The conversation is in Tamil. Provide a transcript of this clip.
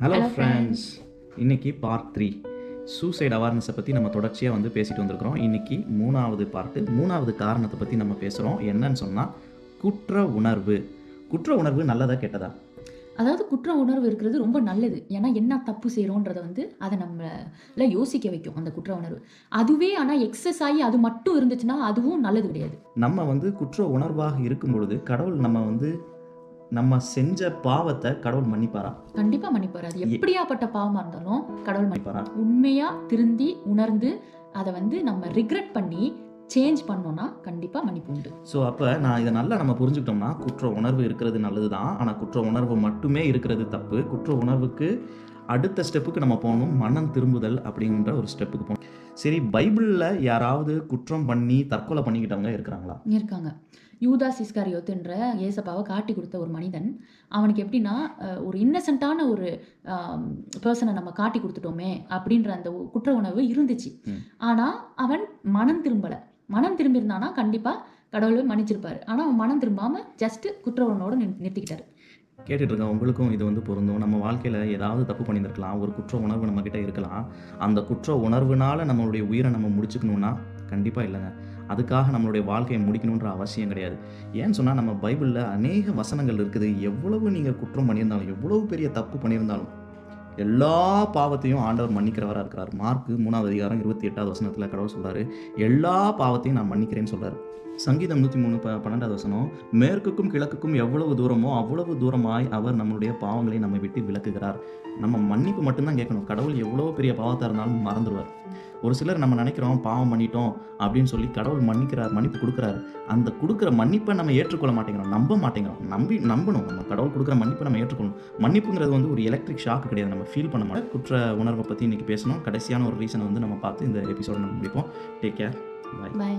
Hello hello friends, friends. இன்னைக்கு பார்ட் 3 சூசைட் அவேர்னஸை பற்றி நம்ம தொடர்ச்சியாக பேசிட்டு வந்திருக்கிறோம். இன்னைக்கு மூணாவது காரணத்தை பற்றி நம்ம பேசுகிறோம். என்னன்னு சொன்னால் குற்ற உணர்வு. குற்ற உணர்வு நல்லதா கெட்டதா? அதாவது குற்ற உணர்வு இருக்கிறது ரொம்ப நல்லது. ஏன்னா என்ன தப்பு செய்கிறோன்றத அதை நம்மள யோசிக்க வைக்கும் அந்த குற்ற உணர்வு. அதுவே ஆனால் எக்ஸஸ் ஆகி அது மட்டும் இருந்துச்சுன்னா அதுவும் நல்லது கிடையாது. நம்ம குற்ற உணர்வாக இருக்கும் பொழுது கடவுள் நம்ம செஞ்ச பாவத்தை கடவுள் மன்னிப்பாரா? கண்டிப்பா மன்னிப்பார். அது எப்படியாப்பட்ட பாவமா இருந்தாலும் கடவுள் மன்னிப்பாரா? உண்மையா திருந்தி உணர்ந்து அதை நம்ம ரிக்ரெட் பண்ணி சேஞ்ச் பண்ணோம்னா கண்டிப்பா மன்னிப்பு உண்டு. ஸோ அப்போ இதை நல்லா நம்ம புரிஞ்சுக்கிட்டோம்னா குற்ற உணர்வு இருக்கிறது நல்லது தான். ஆனால் குற்ற உணர்வு மட்டுமே இருக்கிறது தப்பு. குற்ற உணர்வுக்கு அடுத்த ஸ்டெப்புக்கு நம்ம போகணும், மனம் திரும்புதல் அப்படின்ற ஒரு ஸ்டெப்புக்கு போகணும். சரி, பைபிளில் யாராவது குற்றம் பண்ணி தற்கொலை பண்ணிக்கிட்டவங்க இருக்கிறாங்களா? இருக்காங்க. யூதாஸ் இஸ்காரியோத்துன்ற ஏசப்பாவை காட்டி கொடுத்த ஒரு மனிதன், அவனுக்கு எப்படின்னா ஒரு இன்னசென்ட்டான ஒரு பர்சனை நம்ம காட்டி கொடுத்துட்டோமே அப்படின்ற அந்த குற்ற உணர்வு இருந்துச்சு. ஆனால் அவன் மனம் திரும்பியிருந்தானா கண்டிப்பாக கடவுளை மன்னிச்சிருப்பாரு. ஆனால் அவன் மனம் திரும்பாமல் ஜஸ்ட் குற்ற உணர்வோடு நிறுத்திக்கிட்டாரு. கேட்டுட்ருக்கேன், உங்களுக்கும் இது பொருந்தும். நம்ம வாழ்க்கையில் ஏதாவது தப்பு பண்ணியிருக்கலாம், ஒரு குற்ற உணர்வு நம்மக்கிட்ட இருக்கலாம். அந்த குற்ற உணர்வுனால நம்மளுடைய உயிரை நம்ம முடிச்சுக்கணுன்னா கண்டிப்பாக இல்லைங்க. அதுக்காக நம்மளுடைய வாழ்க்கையை முடிக்கணுன்ற அவசியம் கிடையாது. ஏன்னு சொன்னால் நம்ம பைபிளில் அநேக வசனங்கள் இருக்குது. எவ்வளவு நீங்கள் குற்றம் பண்ணியிருந்தாலும், எவ்வளவு பெரிய தப்பு பண்ணியிருந்தாலும் எல்லா பாவத்தையும் ஆண்டவர் மன்னிக்கிறவராக இருக்கிறார். மார்க் 3வது அதிகாரம் 28வது வசனத்தில் கடவுள் சொல்கிறாரு, எல்லா பாவத்தையும் நான் மன்னிக்கிறேன்னு சொல்கிறார். சங்கீதம் 103:12வது வசனம், மேற்குக்கும் கிழக்குக்கும் எவ்வளவு தூரமோ அவ்வளவு தூரமாய் அவர் நம்மளுடைய பாவங்களை நம்மை விட்டு விலக்குகிறார். நம்ம மன்னிப்பு மட்டும்தான் கேட்கணும். கடவுள் எவ்வளோ பெரிய பாவத்தாக இருந்தாலும் மறந்துடுவார். ஒரு சிலர் நம்ம நினைக்கிறோம் பாவம் பண்ணிட்டோம் அப்படின்னு சொல்லி கடவுள் மன்னிப்பு கொடுக்குறாரு. அந்த கொடுக்குற மன்னிப்பை நம்ம ஏற்றுக்கொள்ள மாட்டேங்கிறோம், நம்ப மாட்டேங்கிறோம். நம்பணும். நம்ம கடவுள் கொடுக்குற மன்னிப்பை நம்ம ஏற்றுக்கொள்ளணும். மன்னிப்புங்கிறது ஒரு எலக்ட்ரிக் ஷாக் கிடையாது, நம்ம ஃபீல் பண்ண மாட்டோம். குற்ற உணர்வை பற்றி இன்றைக்கி பேசணும். கடைசியான ஒரு ரீசனை நம்ம பார்த்து இந்த எபிசோட நம்ம முடிப்போம். Take care. பாய்.